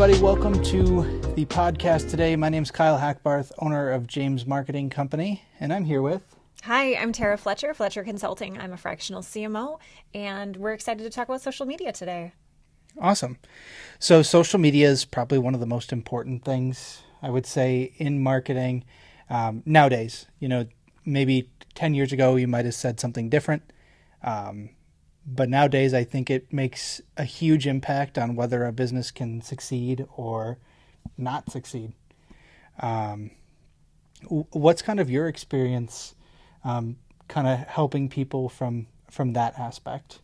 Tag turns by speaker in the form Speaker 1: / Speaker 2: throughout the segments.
Speaker 1: everybody. Welcome to the podcast today. My name is Kyle Hackbarth, owner of James Marketing Company, and I'm here with...
Speaker 2: Hi, I'm Terra Fletcher, Fletcher Consulting. I'm a fractional CMO, and we're excited to talk about social media today.
Speaker 1: Awesome. So social media is probably one of the most important things, I would say, in marketing nowadays. You know, maybe 10 years ago, you might have said something different. But nowadays, I think it makes a huge impact on whether a business can succeed or not succeed. What's kind of your experience kind of helping people from that aspect?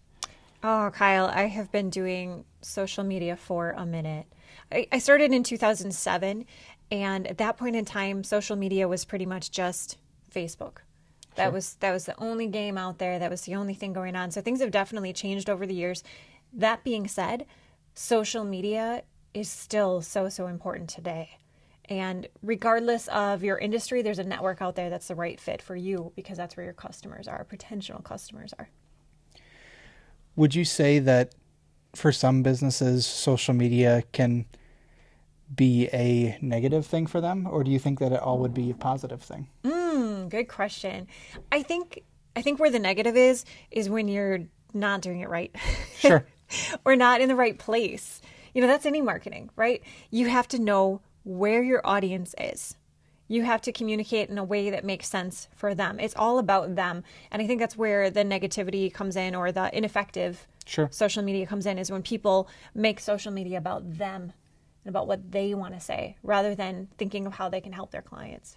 Speaker 2: Oh, Kyle, I have been doing social media for a minute. I started in 2007, and at that point in time, social media was pretty much just Facebook. That was the only game out there. That was the only thing going on. So things have definitely changed over the years. That being said, social media is still so important today. And regardless of your industry, there's a network out there that's the right fit for you because that's where your customers are, potential customers are.
Speaker 1: Would you say that for some businesses, social media can be a negative thing for them, or do you think that it all would be a positive thing?
Speaker 2: Good question. I think where the negative is when you're not doing it right.
Speaker 1: Sure.
Speaker 2: Or not in the right place. You know, that's any marketing, right? You have to know where your audience is. You have to communicate in a way that makes sense for them. It's all about them. And I think that's where the negativity comes in, or the ineffective social media comes in, is when people make social media about them and about what they want to say rather than thinking of how they can help their clients.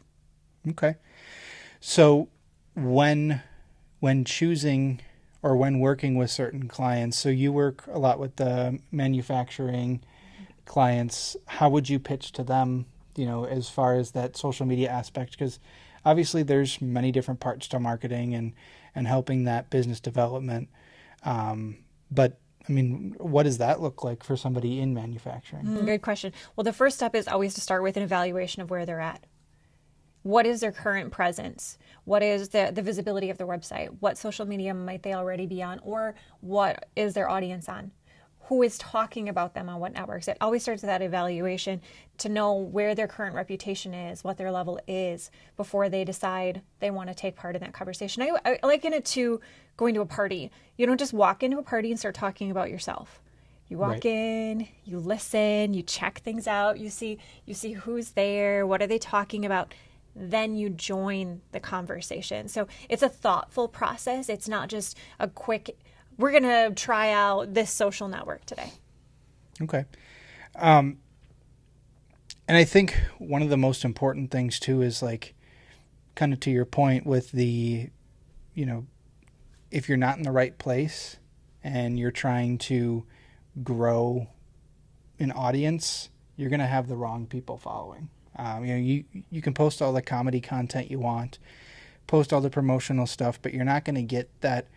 Speaker 1: Okay. So when choosing or when working with certain clients, so you work a lot with the manufacturing clients, how would you pitch to them, you know, as far as that social media aspect? Because obviously there's many different parts to marketing and helping that business development. But I mean, what does that look like for somebody in manufacturing?
Speaker 2: Good question. Well, the first step is always to start with an evaluation of where they're at. What is their current presence? What is the visibility of their website? What social media might they already be on? Or what is their audience on? Who is talking about them on what networks? It always starts with that evaluation to know where their current reputation is, what their level is, before they decide they want to take part in that conversation. I liken it to going to a party. You don't just walk into a party and start talking about yourself. You walk in, you listen, you check things out, you see who's there, what are they talking about, then you join the conversation. So it's a thoughtful process. It's not just a quick, we're going to try out this social network today.
Speaker 1: Okay. And I think one of the most important things too is, like, kind of to your point with the, you know, if you're not in the right place and you're trying to grow an audience, you're going to have the wrong people following. You know, you can post all the comedy content you want, post all the promotional stuff, but you're not going to get that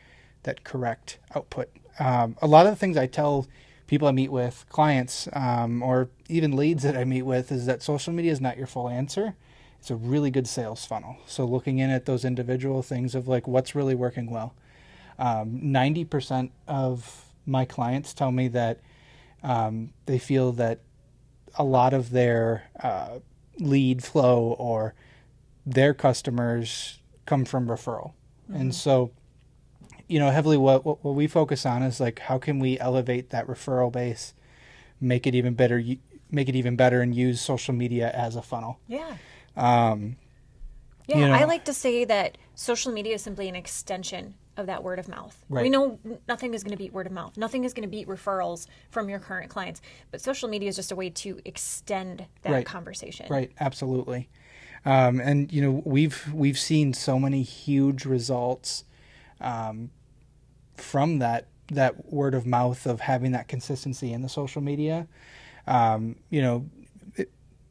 Speaker 1: correct output. A lot of the things I tell people I meet with, clients, or even leads that I meet with, is that social media is not your full answer. It's a really good sales funnel. So looking in at those individual things of, like, what's really working well. 90% of my clients tell me that they feel that a lot of their lead flow or their customers come from referral. Mm-hmm. And so, you know, heavily what we focus on is, like, how can we elevate that referral base, make it even better, and use social media as a funnel.
Speaker 2: Yeah.
Speaker 1: You know,
Speaker 2: I like to say that social media is simply an extension of that word of mouth.
Speaker 1: Right.
Speaker 2: We know nothing is going to beat word of mouth. Nothing is going to beat referrals from your current clients. But social media is just a way to extend that conversation. Right.
Speaker 1: Absolutely. And, you know, we've seen so many huge results from that word of mouth of having that consistency in the social media. You know,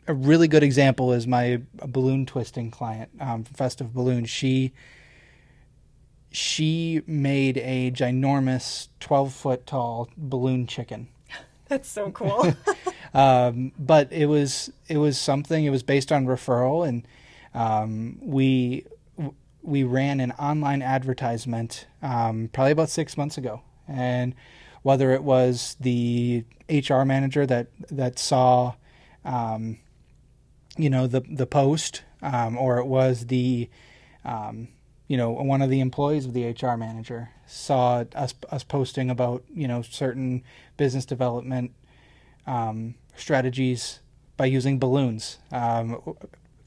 Speaker 1: a really good example is my balloon twisting client, Festive Balloon. She made a ginormous 12-foot tall balloon chicken.
Speaker 2: That's so cool.
Speaker 1: But it was something. It was based on referral, and we ran an online advertisement probably about 6 months ago, and whether it was the HR manager that saw, the post, or it was the, one of the employees of the HR manager saw us posting about, certain business development strategies by using balloons.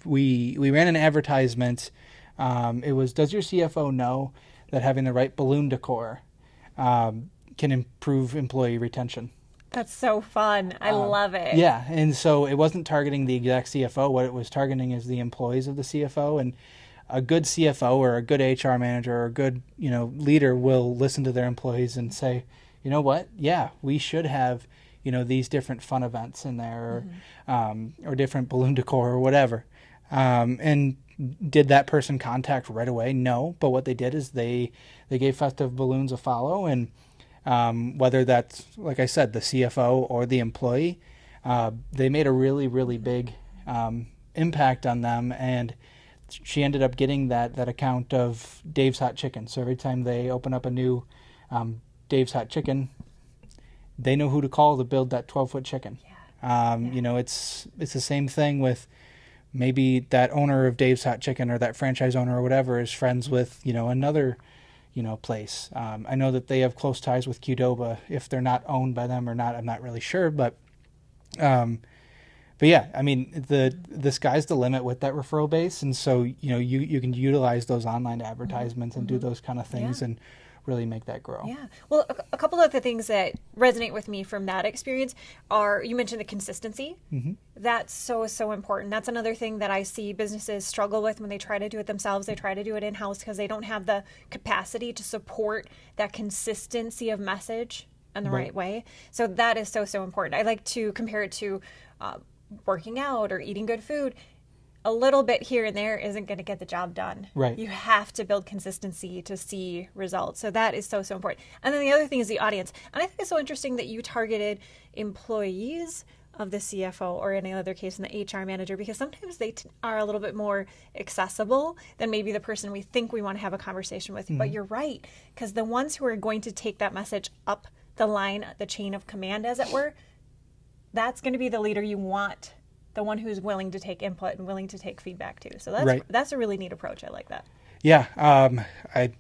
Speaker 1: We ran an advertisement. It was, does your CFO know that having the right balloon decor can improve employee retention?
Speaker 2: That's so fun. I love it.
Speaker 1: Yeah, and so it wasn't targeting the exact CFO. What it was targeting is the employees of the CFO. And a good CFO or a good HR manager or a good leader will listen to their employees and say, you know what? Yeah, we should have these different fun events in there, or different balloon decor or whatever. And did that person contact right away? No, but what they did is they gave Festive Balloons a follow, and whether that's, like I said, the CFO or the employee, they made a really, really big impact on them, and she ended up getting that account of Dave's Hot Chicken. So every time they open up a new Dave's Hot Chicken, they know who to call to build that 12-foot chicken. Yeah. It's the same thing with maybe that owner of Dave's Hot Chicken or that franchise owner or whatever is friends with, another, place. I know that they have close ties with Qdoba. If they're not owned by them or not, I'm not really sure. But yeah, I mean, the sky's the limit with that referral base. And so, you can utilize those online advertisements and do those kind of things and really make that grow.
Speaker 2: Yeah. Well, a couple of the things that resonate with me from that experience are, you mentioned the consistency. That's so important. That's another thing that I see businesses struggle with when they try to do it themselves. They try to do it in-house because they don't have the capacity to support that consistency of message in the right way. So that is so important. I like to compare it to working out or eating good food. A little bit here and there isn't going to get the job done.
Speaker 1: Right.
Speaker 2: You have to build consistency to see results. So that is so important. And then the other thing is the audience. And I think it's so interesting that you targeted employees of the CFO, or in another case, in the HR manager, because sometimes they are a little bit more accessible than maybe the person we think we want to have a conversation with. But you're right, because the ones who are going to take that message up the line, the chain of command, as it were, that's going to be the leader you want. The one who's willing to take input and willing to take feedback too. So that's a really neat approach. I like that.
Speaker 1: Yeah. I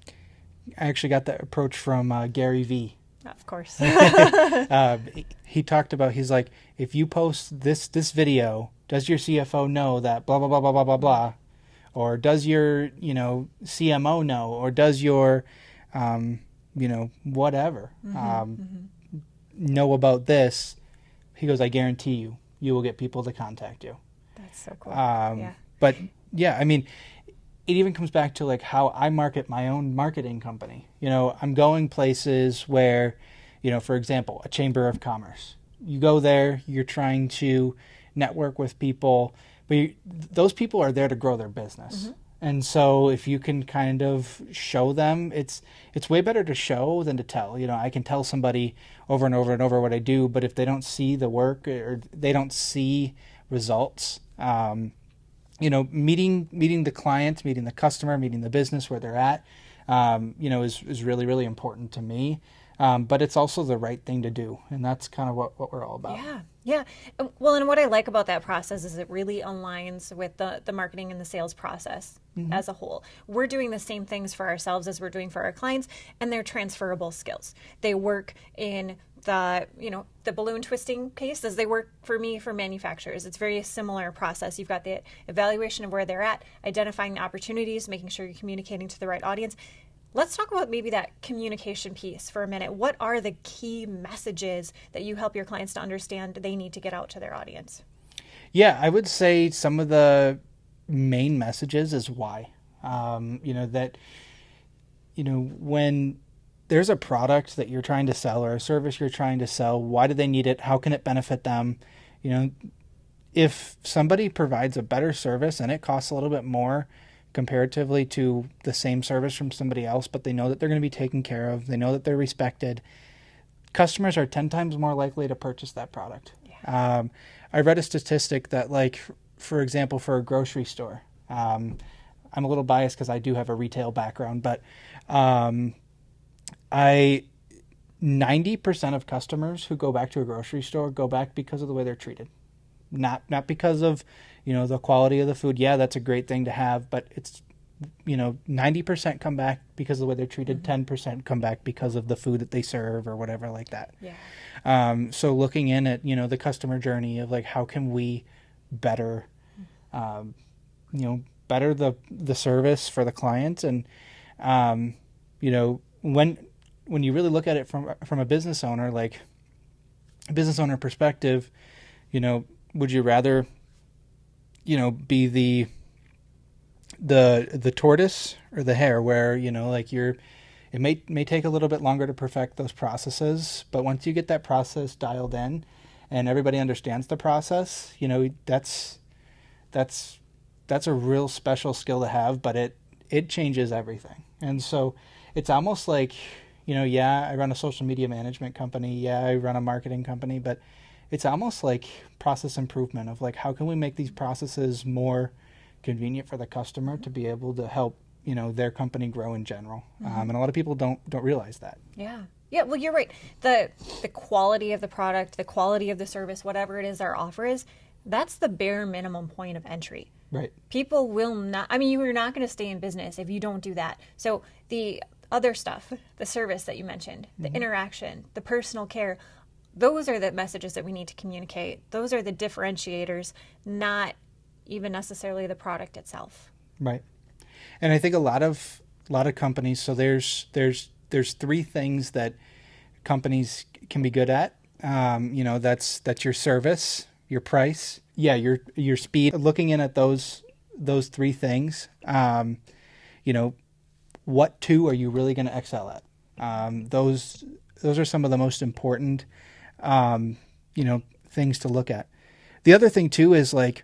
Speaker 1: actually got that approach from Gary Vee.
Speaker 2: Of course.
Speaker 1: He talked about, he's like, if you post this video, does your CFO know that blah, blah, blah, blah, blah, blah, blah? Or does your, CMO know? Or does your, whatever, know about this? He goes, I guarantee you will get people to contact you.
Speaker 2: That's so cool.
Speaker 1: But yeah, I mean, it even comes back to like how I market my own marketing company. I'm going places where, for example, a chamber of commerce. You go there, you're trying to network with people, but those people are there to grow their business. And so if you can kind of show them, it's way better to show than to tell. I can tell somebody over and over and over what I do, but if they don't see the work or they don't see results, meeting the client, meeting the customer, meeting the business where they're at, is really, really important to me. But it's also the right thing to do. And that's kind of what we're all about.
Speaker 2: Yeah. Well, and what I like about that process is it really aligns with the marketing and the sales process as a whole. We're doing the same things for ourselves as we're doing for our clients, and they're transferable skills. They work in the balloon twisting case as they work for me for manufacturers. It's very similar process. You've got the evaluation of where they're at, identifying the opportunities, making sure you're communicating to the right audience. Let's talk about maybe that communication piece for a minute. What are the key messages that you help your clients to understand they need to get out to their audience?
Speaker 1: Yeah, I would say some of the main messages is why. When there's a product that you're trying to sell or a service you're trying to sell, why do they need it? How can it benefit them? If somebody provides a better service and it costs a little bit more comparatively to the same service from somebody else, but they know that they're going to be taken care of, they know that they're respected, customers are 10 times more likely to purchase that product. Yeah. I read a statistic that, like, for example, for a grocery store, I'm a little biased because I do have a retail background, but 90% of customers who go back to a grocery store go back because of the way they're treated. Not because of, the quality of the food. Yeah, that's a great thing to have, but it's, 90% come back because of the way they're treated. 10% come back because of the food that they serve or whatever like that.
Speaker 2: Yeah.
Speaker 1: So looking in at, the customer journey of like, how can we better, better the service for the client. And, when you really look at it from a business owner, like a business owner perspective, would you rather, be the tortoise or the hare, where, like it may take a little bit longer to perfect those processes, but once you get that process dialed in and everybody understands the process, that's a real special skill to have, but it changes everything. And so it's almost like, yeah, I run a social media management company. Yeah, I run a marketing company, but it's almost like process improvement of like, how can we make these processes more convenient for the customer to be able to help, their company grow in general. And a lot of people don't realize that.
Speaker 2: Yeah. Yeah, well, you're right. The quality of the product, the quality of the service, whatever it is our offer is, that's the bare minimum point of entry.
Speaker 1: Right.
Speaker 2: People will not, you're not going to stay in business if you don't do that. So the other stuff, the service that you mentioned, the interaction, the personal care, those are the messages that we need to communicate. Those are the differentiators, not even necessarily the product itself.
Speaker 1: Right. And I think a lot of companies, so there's 3 things that companies can be good at. That's your service, your price, your speed. Looking in at those 3 things, what 2 are you really going to excel at? Those are some of the most important, things to look at. The other thing too is like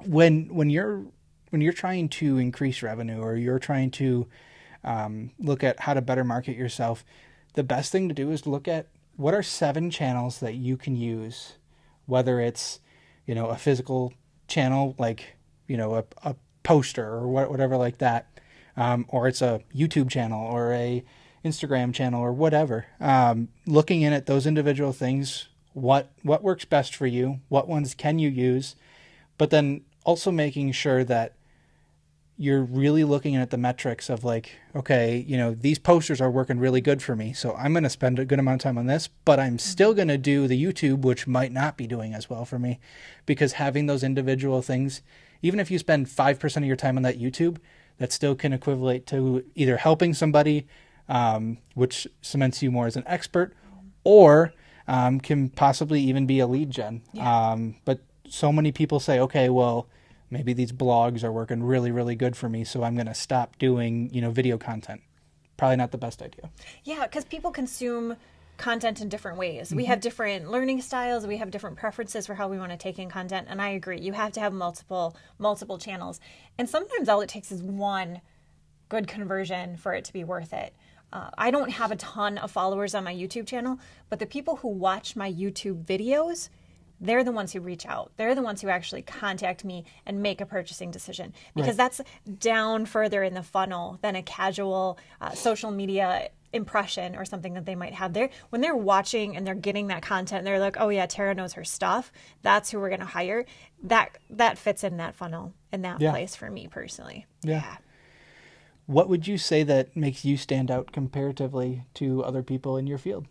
Speaker 1: when you're trying to increase revenue, or you're trying to look at how to better market yourself, the best thing to do is look at what are 7 channels that you can use, whether it's, a physical channel, like, a poster or whatever like that, or it's a YouTube channel or a Instagram channel or whatever. Looking in at those individual things, what works best for you, what ones can you use, but then also making sure that you're really looking at the metrics of like, okay, these posters are working really good for me, so I'm going to spend a good amount of time on this, but I'm still going to do the YouTube, which might not be doing as well for me, because having those individual things, even if you spend 5% of your time on that YouTube, that still can equivalent to either helping somebody, which cements you more as an expert, or can possibly even be a lead gen.
Speaker 2: Yeah.
Speaker 1: But so many people say, okay, well, maybe these blogs are working really, really good for me, so I'm going to stop doing, video content. Probably not the best idea.
Speaker 2: Yeah, because people consume content in different ways. We have different learning styles. We have different preferences for how we want to take in content. And I agree, you have to have multiple channels. And sometimes all it takes is one good conversion for it to be worth it. I don't have a ton of followers on my YouTube channel, but the people who watch my YouTube videos, they're the ones who reach out. They're the ones who actually contact me and make a purchasing decision, because that's down further in the funnel than a casual social media impression or something that they might have there. When they're watching and they're getting that content, and they're like, oh yeah, Terra knows her stuff, that's who we're going to hire. That fits in that funnel, in that place for me personally.
Speaker 1: Yeah. What would you say that makes you stand out comparatively to other people in your field?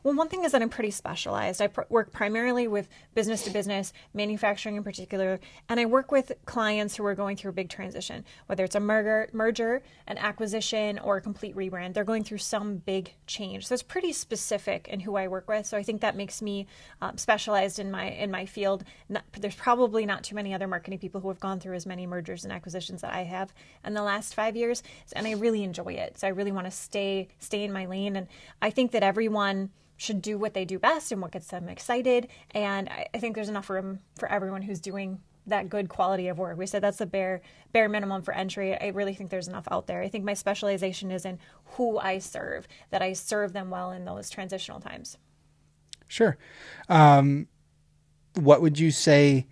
Speaker 2: Well, one thing is that I'm pretty specialized. I work primarily with business to business, manufacturing in particular, and I work with clients who are going through a big transition, whether it's a merger, an acquisition, or a complete rebrand. They're going through some big change. So it's pretty specific in who I work with. So I think that makes me specialized in my field. There's probably not too many other marketing people who have gone through as many mergers and acquisitions that I have in the last 5 years, and I really enjoy it. So I really want to stay in my lane, and I think that everyone should do what they do best and what gets them excited. And I think there's enough room for everyone who's doing that good quality of work. We said that's the bare minimum for entry. I really think there's enough out there. I think my specialization is in who I serve, that I serve them well in those transitional times.
Speaker 1: Sure. What would you say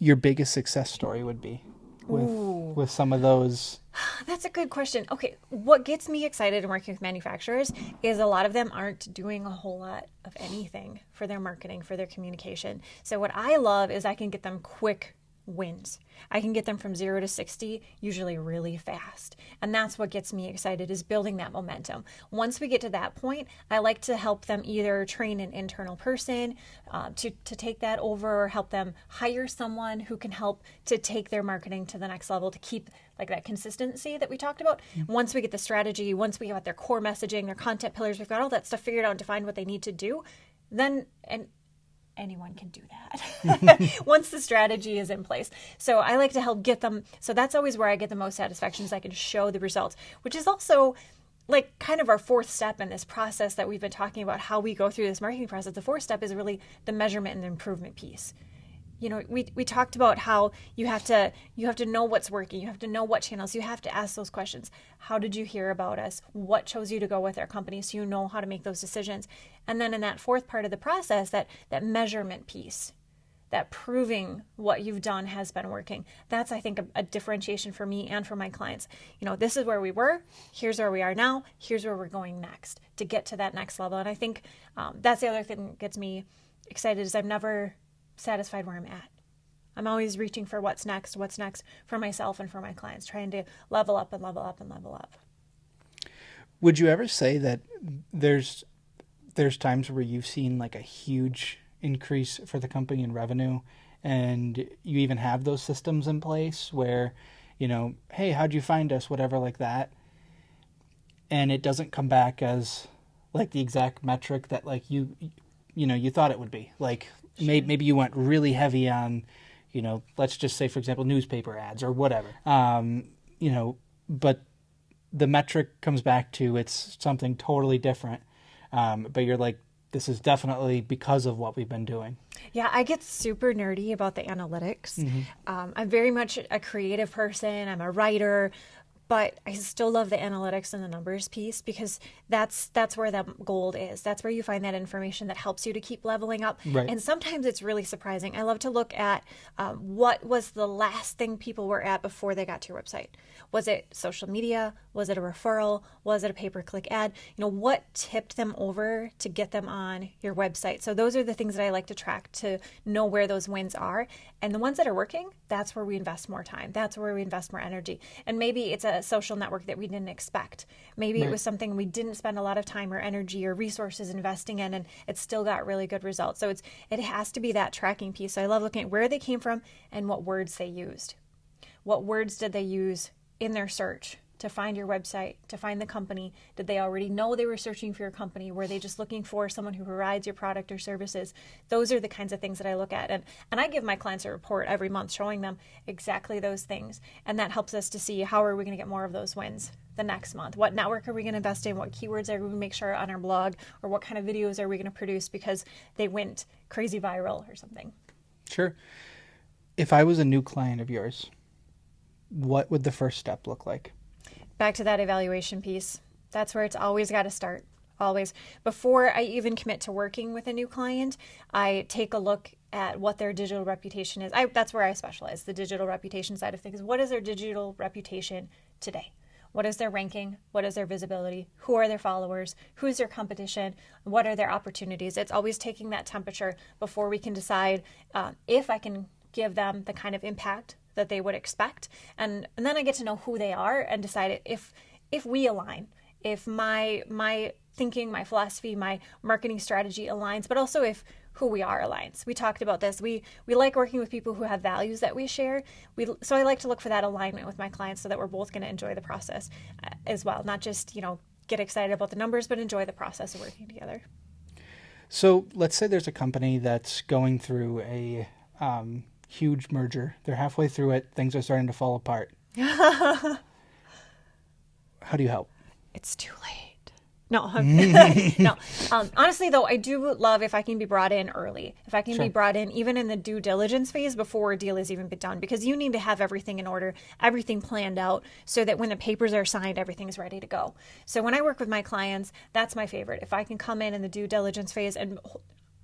Speaker 1: your biggest success story would be with with some of those?
Speaker 2: That's a good question. Okay, what gets me excited in working with manufacturers is a lot of them aren't doing a whole lot of anything for their marketing, for their communication. So what I love is I can get them quick wins. I can get them from 0 to 60 usually really fast. And that's what gets me excited, is building that momentum. Once we get to that point, I like to help them either train an internal person to take that over, or help them hire someone who can help to take their marketing to the next level, to keep like that consistency that we talked about. Once we get the strategy, once we got their core messaging, their content pillars, we've got all that stuff figured out and defined what they need to do, then anyone can do that once the strategy is in place. So I like to help get them. So that's always where I get the most satisfaction, is I can show the results, which is also like kind of our fourth step in this process that we've been talking about, how we go through this marketing process. The fourth step is really the measurement and the improvement piece. You know, we talked about how you have to know what's working. You have to know what channels. You have to ask those questions. How did you hear about us? What chose you to go with our company? So you know how to make those decisions. And then in that fourth part of the process, that measurement piece, that proving what you've done has been working. That's, I think, a differentiation for me and for my clients. You know, this is where we were. Here's where we are now. Here's where we're going next to get to that next level. And I think that's the other thing that gets me excited, is I'm never satisfied where I'm at. I'm always reaching for what's next for myself and for my clients, trying to level up and level up and level up.
Speaker 1: Would you ever say that there's times where you've seen like a huge increase for the company in revenue, and you even have those systems in place where, you know, hey, how'd you find us, whatever like that, and it doesn't come back as like the exact metric that like you thought it would be? Like, sure, maybe you went really heavy on, you know, let's just say, for example, newspaper ads or whatever, you know, but the metric comes back to it's something totally different. But you're like, this is definitely because of what we've been doing.
Speaker 2: Yeah, I get super nerdy about the analytics. Mm-hmm. I'm very much a creative person. I'm a writer, but I still love the analytics and the numbers piece, because that's where that gold is. That's where you find that information that helps you to keep leveling up.
Speaker 1: Right.
Speaker 2: And sometimes it's really surprising. I love to look at what was the last thing people were at before they got to your website. Was it social media? Was it a referral? Was it a pay-per-click ad? You know, what tipped them over to get them on your website? So those are the things that I like to track, to know where those wins are. And the ones that are working, that's where we invest more time. That's where we invest more energy. And maybe it's a social network that we didn't expect. Maybe Right. It was something we didn't spend a lot of time or energy or resources investing in, and it still got really good results. So it has to be that tracking piece. So I love looking at where they came from and what words they used. What words did they use in their search to find your website, to find the company? Did they already know they were searching for your company? Were they just looking for someone who provides your product or services? Those are the kinds of things that I look at. And I give my clients a report every month showing them exactly those things. And that helps us to see, how are we going to get more of those wins the next month? What network are we going to invest in? What keywords are we going to make sure on our blog? Or what kind of videos are we going to produce because they went crazy viral or something?
Speaker 1: Sure. If I was a new client of yours, what would the first step look like?
Speaker 2: Back to that evaluation piece. That's where it's always got to start. Always. Before I even commit to working with a new client, I take a look at what their digital reputation is. That's where I specialize, the digital reputation side of things. What is their digital reputation today? What is their ranking? What is their visibility? Who are their followers? Who's their competition? What are their opportunities? It's always taking that temperature before we can decide if I can give them the kind of impact that they would expect. And then I get to know who they are and decide if we align, if my thinking, my philosophy, my marketing strategy aligns, but also if who we are aligns. We talked about this. We like working with people who have values that we share. So I like to look for that alignment with my clients so that we're both going to enjoy the process as well. Not just, get excited about the numbers, but enjoy the process of working together.
Speaker 1: So let's say there's a company that's going through a huge merger. They're halfway through it. Things are starting to fall apart. How do you help?
Speaker 2: It's too late. No, no. Honestly, though, I do love if I can be brought in early. If I can
Speaker 1: Sure.
Speaker 2: be brought in even in the due diligence phase before a deal has even been done, because you need to have everything in order, everything planned out, so that when the papers are signed, everything's ready to go. So when I work with my clients, that's my favorite. If I can come in the due diligence phase, and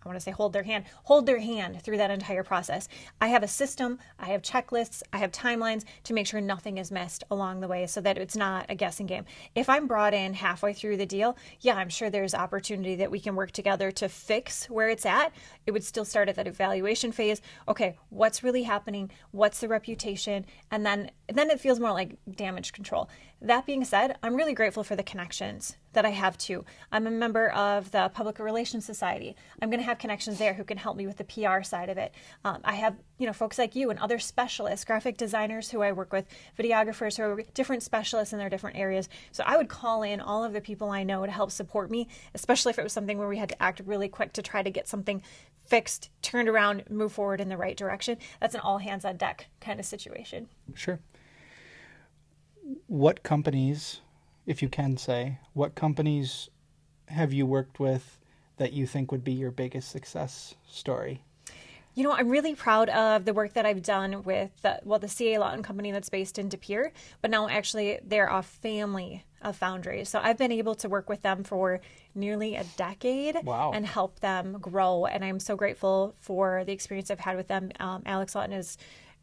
Speaker 2: I want to say hold their hand through that entire process. I have a system, I have checklists, I have timelines to make sure nothing is missed along the way so that it's not a guessing game. If I'm brought in halfway through the deal, yeah, I'm sure there's opportunity that we can work together to fix where it's at. It would still start at that evaluation phase. Okay, what's really happening? What's the reputation? And then it feels more like damage control. That being said, I'm really grateful for the connections that I have too. I'm a member of the Public Relations Society. I'm going to have connections there who can help me with the PR side of it. I have, folks like you and other specialists, graphic designers who I work with, videographers who are different specialists in their different areas. So I would call in all of the people I know to help support me, especially if it was something where we had to act really quick to try to get something fixed, turned around, move forward in the right direction. That's an all hands on deck kind of situation.
Speaker 1: Sure. What companies, if you can say, what companies have you worked with that you think would be your biggest success story?
Speaker 2: I'm really proud of the work that I've done with the CA Lawton company that's based in De Pere, but now actually they're a family of foundries. So I've been able to work with them for nearly a decade.
Speaker 1: Wow.
Speaker 2: And help them grow. And I'm so grateful for the experience I've had with them. Alex Lawton is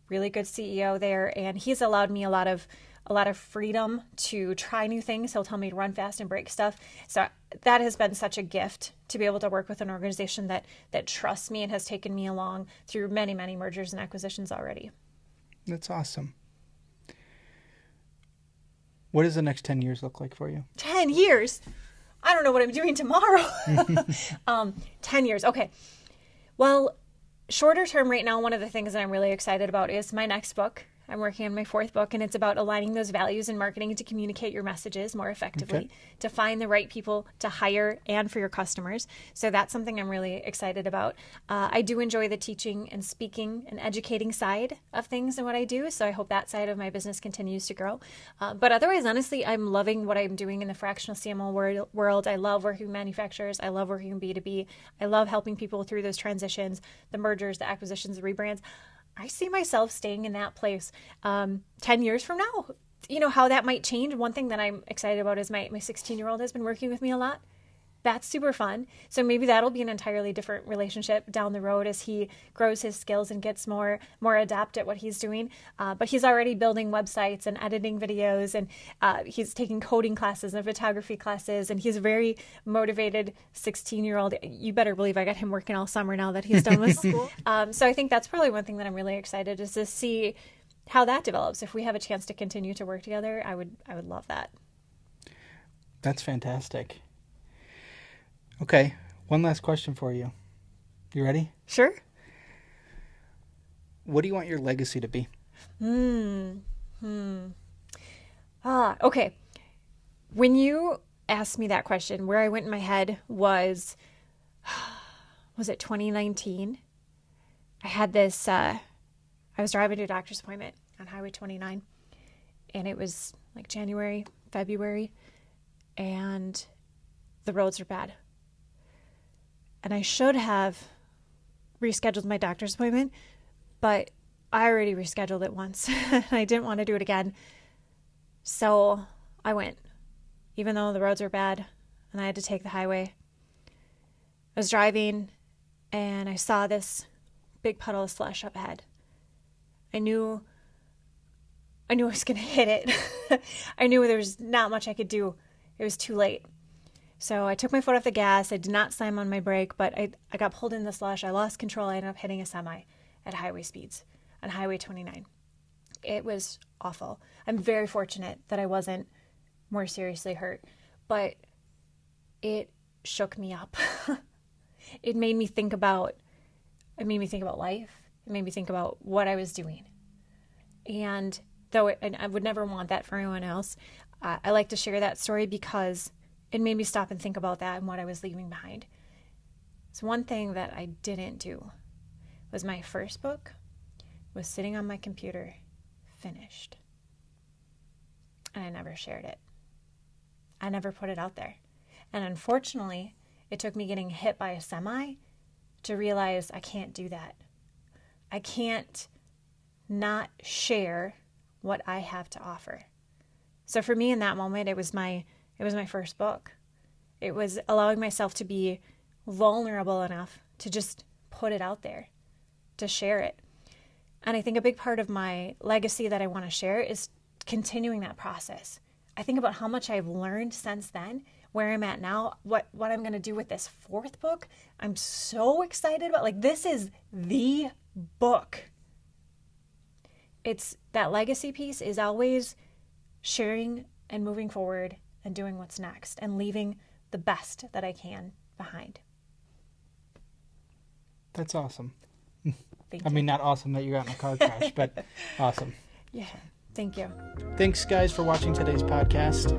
Speaker 2: really good CEO there, and he's allowed me a lot of freedom to try new things. He'll tell me to run fast and break stuff. So that has been such a gift to be able to work with an organization that trusts me and has taken me along through many, many mergers and acquisitions already.
Speaker 1: That's awesome. What does the next 10 years look like for you?
Speaker 2: 10 years? I don't know what I'm doing tomorrow. 10 years. Okay. Well, shorter term right now, one of the things that I'm really excited about is my next book. I'm working on my 4th book, and it's about aligning those values in marketing to communicate your messages more effectively, to find the right people to hire and for your customers. So that's something I'm really excited about. I do enjoy the teaching and speaking and educating side of things and what I do. So I hope that side of my business continues to grow. But otherwise, honestly, I'm loving what I'm doing in the fractional CMO world. I love working with manufacturers. I love working in B2B. I love helping people through those transitions, the mergers, the acquisitions, the rebrands. I see myself staying in that place 10 years from now. How that might change. One thing that I'm excited about is my 16-year-old has been working with me a lot. That's super fun. So maybe that'll be an entirely different relationship down the road as he grows his skills and gets more adept at what he's doing. But he's already building websites and editing videos, and he's taking coding classes and photography classes, and he's a very motivated 16-year-old. You better believe I got him working all summer now that he's done with school. So I think that's probably one thing that I'm really excited is to see how that develops. If we have a chance to continue to work together, I would love that.
Speaker 1: That's fantastic. Okay, one last question for you. You ready?
Speaker 2: Sure.
Speaker 1: What do you want your legacy to be?
Speaker 2: Okay. When you asked me that question, where I went in my head was it 2019? I had this, I was driving to a doctor's appointment on Highway 29, and it was like January, February, and the roads are bad. And I should have rescheduled my doctor's appointment, but I already rescheduled it once. I didn't want to do it again. So I went, even though the roads were bad and I had to take the highway. I was driving and I saw this big puddle of slush up ahead. I knew I was going to hit it. I knew there was not much I could do. It was too late. So I took my foot off the gas. I did not slam on my brake, but I got pulled in the slush. I lost control. I ended up hitting a semi at highway speeds on Highway 29. It was awful. I'm very fortunate that I wasn't more seriously hurt, but it shook me up. It made me think about life. It made me think about what I was doing. And and I would never want that for anyone else, I like to share that story because it made me stop and think about that and what I was leaving behind. So one thing that I didn't do was my first book was sitting on my computer, finished. And I never shared it. I never put it out there. And unfortunately, it took me getting hit by a semi to realize I can't do that. I can't not share what I have to offer. So for me in that moment, it was my first book. It was allowing myself to be vulnerable enough to just put it out there, to share it. And I think a big part of my legacy that I want to share is continuing that process. I think about how much I've learned since then, where I'm at now, what I'm going to do with this 4th book. I'm so excited about, like, this is the book. It's that legacy piece is always sharing and moving forward and doing what's next and leaving the best that I can behind.
Speaker 1: That's awesome.
Speaker 2: Thank
Speaker 1: I
Speaker 2: you.
Speaker 1: mean, not awesome that you got in a car crash, but awesome.
Speaker 2: Yeah, thank you.
Speaker 1: Thanks, guys, for watching today's podcast.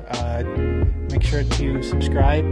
Speaker 1: Make sure to subscribe.